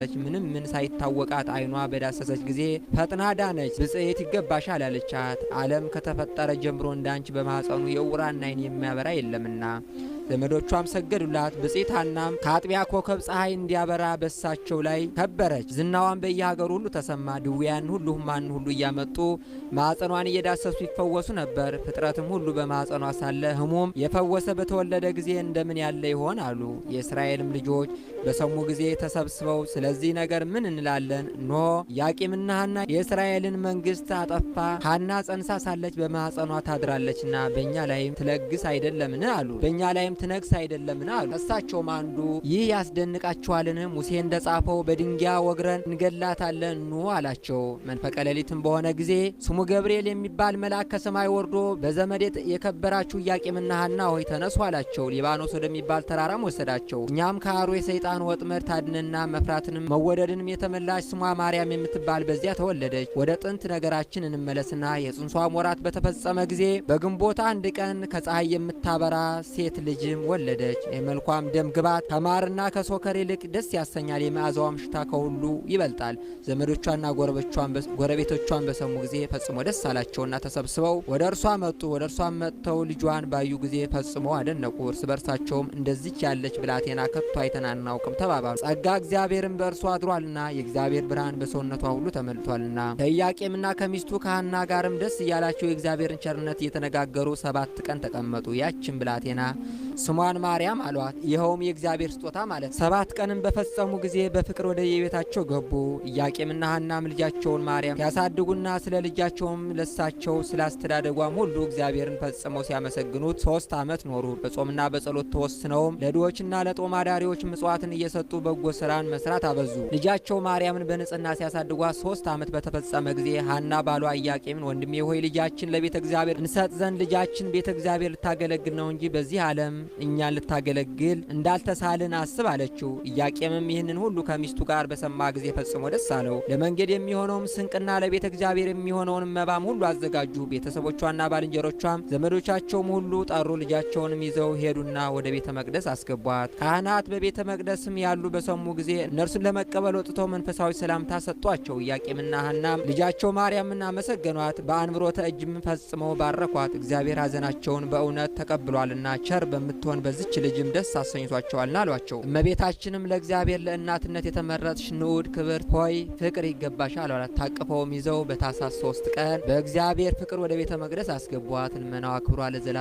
ምንም ምን ሳይታወቃት አይኗ በዳሰሰች ጊዜ ፈጥና ዳነች። ብጽዕት ይገባሻል አለቻት። ዓለም ከተፈጠረ ጀምሮ እንዳንቺ በማኅፀኑ የዕውራን ዓይን የሚያበራ የለምና። ዘመዶቿም ሰገዱላት። ብጽዕት ሐናም ከአጥቢያ ኮከብ ፀሐይ እንዲያበራ በሳቸው ላይ ከበረች። ዝናዋን በየሀገሩ ሁሉ ተሰማ። ድውያን ሁሉ ሕሙማን ሁሉ እያመጡ ማኅፀኗን እየዳሰሱ ይፈወሱ ነበር። ፍጥረትም ሁሉ በማኅፀኗ ሳለ ሕሙም የፈወሰ በተወለደ ጊዜ እንደምን ያለ ይሆን አሉ። የእስራኤልም ልጆች በሰሙ ጊዜ ተሰብስበው ስለዚህ ነገር ምን እንላለን? እነሆ ኢያቄምና ሐና የእስራኤልን መንግሥት አጠፋ። ሐና ጸንሳ ሳለች በማኅፀኗ ታድራለችና በእኛ ላይም ትለግስ አይደለምን አሉ። በእኛ ላይም ትነግስ አይደለምን አሉ። ከሳቸውም አንዱ ይህ ያስደንቃችኋልን? ሙሴ እንደ ጻፈው በድንጋይ ወግረን እንገላታለን ኑ አላቸው። መንፈቀ ሌሊትም በሆነ ጊዜ ስሙ ገብርኤል የሚባል መልአክ ከሰማይ ወርዶ በዘመድ የከበራችሁ ኢያቄምና ሐና ሆይ ተነሱ አላቸው። ሊባኖስ ወደሚባል ተራራም ወሰዳቸው። እኛም ከአሩ የሰይጣን ወጥመድ ታድንና መፍራትንም መወደድንም የተመላሽ ስሟ ማርያም የምትባል በዚያ ተወለደች። ወደ ጥንት ነገራችን እንመለስና የጽንሷም ወራት በተፈጸመ ጊዜ በግንቦት አንድ ቀን ከፀሐይ የምታበራ ሴት ልጅም ወለደች። የመልኳም ደም ግባት ከማርና ከሶከር ይልቅ ደስ ያሰኛል። የመዓዛዋም ሽታ ከሁሉ ይበልጣል። ዘመዶቿና ጎረቤቶቿን በሰሙ ጊዜ ፈጽሞ ደስ አላቸውና ተሰብስበው ወደ እርሷ መጡ። ወደ እርሷም መጥተው ልጇን ባዩ ጊዜ ፈጽሞ አደነቁ። እርስ በርሳቸውም እንደዚች ያለች ብላቴና ከቶ አይተን አናውቅም ተባባሉ። ጸጋ እግዚአብሔርን በእርሷ አድሯልና የእግዚአብሔር ብርሃን በሰውነቷ ሁሉ ተመልቷልና። ከኢያቄምና ከሚስቱ ከሐና ጋርም ደስ እያላቸው የእግዚአብሔርን ቸርነት እየተነጋገሩ 7 ቀን ተቀመጡ። ያችን ብላቴና ስሟን ማርያም አሏት። ይኸውም የእግዚአብሔር ስጦታ ማለት። 7 ቀንም በፈጸሙ ጊዜ በፍቅር ወደ የቤታቸው ገቡ። ኢያቄምና ሐናም ልጃቸውን ማርያም ሲያሳድጉና ስለ ልጃቸውም ለሳቸው ስላስተዳደጓም ሁሉ እግዚአብሔርን ፈጽመው ሲያመሰግኑት 3 ዓመት ኖሩ። በጾምና በጸሎት ተወስነውም ለድሆችና ለጦም አዳሪዎች ምጽዋትን እየሰጡ በጎ ስራን መስራት አበዙ። ልጃቸው ማርያምን በንጽህና ሲያሳድጓት 3 ዓመት በተፈጸመ ጊዜ ሐና ባሏ ኢያቄምን ወንድሜ ሆይ ልጃችን ለቤተ እግዚአብሔር እንሰጥ ዘንድ ልጃችን ቤተ እግዚአብሔር ልታገለግል ነው እንጂ በዚህ ዓለም እኛን ልታገለግል እንዳልተሳልን አስብ አለችው። ኢያቄምም ይህንን ሁሉ ከሚስቱ ጋር በሰማ ጊዜ ፈጽሞ ደስ አለው። ለመንገድ የሚሆነውም ስንቅና ለቤተ እግዚአብሔር የሚሆነውን መባም ሁሉ አዘጋጁ። ቤተሰቦቿና ባልንጀሮቿም ዘመዶቻቸውም ሁሉ ጠሩ። ልጃቸውንም ይዘው ሄዱና ወደ ቤተ መቅደስ አስገቧት። ካህናት በቤተ መቅደስም ያሉ በሰሙ ጊዜ እነርሱን ለመቀበል ወጥተው መንፈሳዊ ሰላምታ ሰጧቸው። ኢያቄምና ሐናም ልጃቸው ማርያምን አመሰገኗት። በአንብሮተ እጅም ፈጽመው ባረኳት። እግዚአብሔር ሐዘናቸውን በእውነት ተቀብሏልና ቸር በምትሆን በዚች ልጅም ደስ አሰኝቷቸዋልና አሏቸው። እመቤታችንም ለእግዚአብሔር ለእናትነት የተመረጥሽ ንዑድ ክብርት ሆይ ፍቅር ይገባሻል አሏት። ታቅፈውም ይዘው በታኅሳስ 3 ቀን በእግዚአብሔር ፍቅር ወደ ቤተ መቅደስ አስገቧት። ልመናዋ ክብሯ ለዘላለም